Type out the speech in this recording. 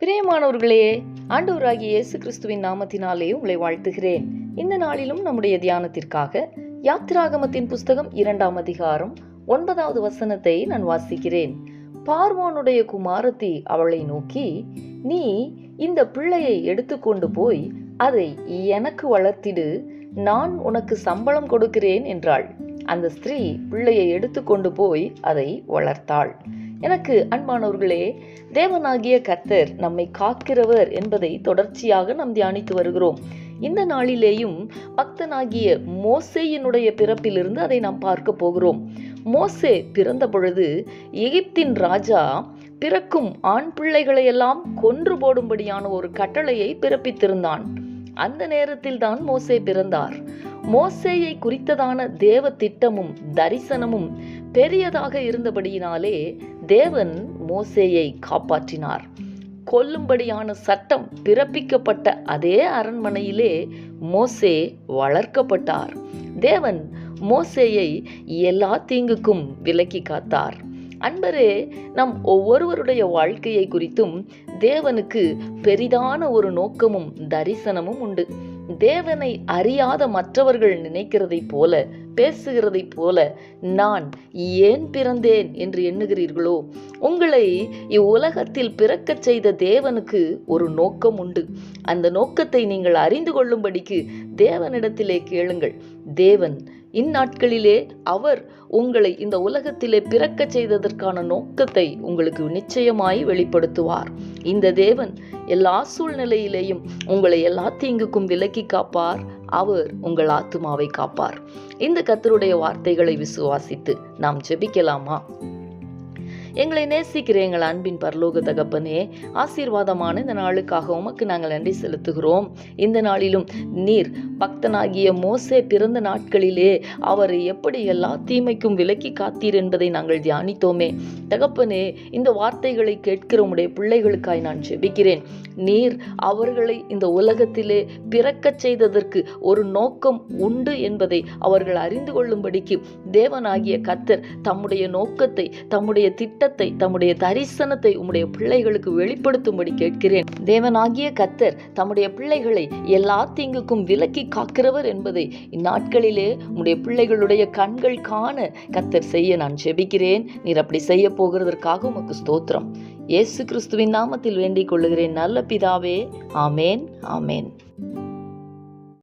பிரியமானவர்களே, ஆண்டவராகிய இயேசு கிறிஸ்துவின் நாமத்தினாலே உங்களை வாழ்த்துகிறேன். இந்த நாளிலும் நம்முடைய தியானத்திற்காக யாத்திராகமத்தின் புஸ்தகம் 2ஆம் அதிகாரம் 9வது வசனத்தை நான் வாசிக்கிறேன். பார்வோனுடைய குமாரத்தி அவளை நோக்கி, நீ இந்த பிள்ளையை எடுத்துக்கொண்டு போய் அதை எனக்கு வளர்த்திடு, நான் உனக்கு சம்பளம் கொடுக்கிறேன் என்றாள். அந்த ஸ்திரீ பிள்ளையை எடுத்துக்கொண்டு போய் அதை வளர்த்தாள். எனக்கு அன்பானவர்களே, தேவனாகிய கர்த்தர் நம்மை காக்கிறவர் என்பதை தொடர்ச்சியாக நாம் தியானித்து வருகிறோம். இந்த நாளிலேயும் பக்தனாகிய மோசேயினுடைய பிறப்பிலிருந்து அதை நாம் பார்க்க போகிறோம். மோசே பிறந்த பொழுது எகிப்தின் ராஜா பிறக்கும் ஆண் பிள்ளைகளை எல்லாம் கொன்று போடும்படியான ஒரு கட்டளையை பிறப்பித்திருந்தான். அந்த நேரத்தில் தான் மோசே பிறந்தார். மோசேயை குறித்ததான தேவ திட்டமும் தரிசனமும் பெரியதாக இருந்தபடியினாலே தேவன் மோசேயை காப்பாற்றினார். கொல்லும்படியான சட்டம் பிறப்பிக்கப்பட்ட அதே அரண்மனையிலே மோசே வளர்க்கப்பட்டார். தேவன் மோசேயை எல்லா தீங்குக்கும் விலக்கி காத்தார். அன்பரே, நம் ஒவ்வொருவருடைய வாழ்க்கையை குறித்தும் தேவனுக்கு பெரிதான ஒரு நோக்கமும் தரிசனமும் உண்டு. தேவனை அறியாத மற்றவர்கள் நினைக்கிறதை போல, பேசுகிறதை போல நான் ஏன் பிறந்தேன் என்று எண்ணுகிறீர்களோ, உங்களை இவ்வுலகத்தில் பிறக்கச் செய்த தேவனுக்கு ஒரு நோக்கம் உண்டு. அந்த நோக்கத்தை நீங்கள் அறிந்து கொள்ளும்படிக்கு தேவனிடத்திலே கேளுங்கள். தேவன் இந்நாட்களிலே அவர் உங்களை இந்த உலகத்திலே பிறக்க செய்ததற்கான நோக்கத்தை உங்களுக்கு நிச்சயமாய் வெளிப்படுத்துவார். இந்த தேவன் எல்லா சூழ்நிலையிலேயும் உங்களை எல்லா தீங்குக்கும் விலக்கி காப்பார். அவர் உங்கள் ஆத்துமாவை காப்பார். இந்த கர்த்தருடைய வார்த்தைகளை விசுவாசித்து நாம் ஜெபிக்கலாமா? எங்களை நேசிக்கிற எங்கள் அன்பின் பரலோக தகப்பனே, ஆசீர்வாதமான இந்த நாளுக்காக உமக்கு நாங்கள் நன்றி செலுத்துகிறோம். இந்த நாளிலும் நீர் பக்தனாகிய மோசே பிறந்த நாட்களிலே அவரை எப்படி எல்லா தீமைக்கும் விலக்கி காத்தீர் என்பதை நாங்கள் தியானித்தோமே. தகப்பனே, இந்த வார்த்தைகளை கேட்கிற உம்முடைய பிள்ளைகளுக்காய் நான் ஜெபிக்கிறேன். நீர் அவர்களை இந்த உலகத்திலே பிறக்கச் செய்ததற்கு ஒரு நோக்கம் உண்டு என்பதை அவர்கள் அறிந்து கொள்ளும்படிக்கு தேவனாகிய கர்த்தர் தம்முடைய நோக்கத்தை, தம்முடைய திட்டத்தை, தம்முடைய தரிசனத்தை உம்முடைய பிள்ளைகளுக்கு வெளிப்படுத்தும்படி கேட்கிறேன். தேவனாகிய கர்த்தர் தம்முடைய பிள்ளைகளை எல்லா தீங்குக்கும் விலக்கி காக்கிறவர் என்பதை இந்நாட்களிலே உம்முடைய பிள்ளைகளுடைய கண்கள் காண கர்த்தர் செய்ய நான் ஜெபிக்கிறேன். நீர் அப்படி செய்ய போகிறதற்காக உமக்கு ஸ்தோத்திரம். இயேசு கிறிஸ்துவின் நாமத்தில் வேண்டிக் கொள்ளுகிறேன் நல்ல பிதாவே. ஆமேன், ஆமேன்.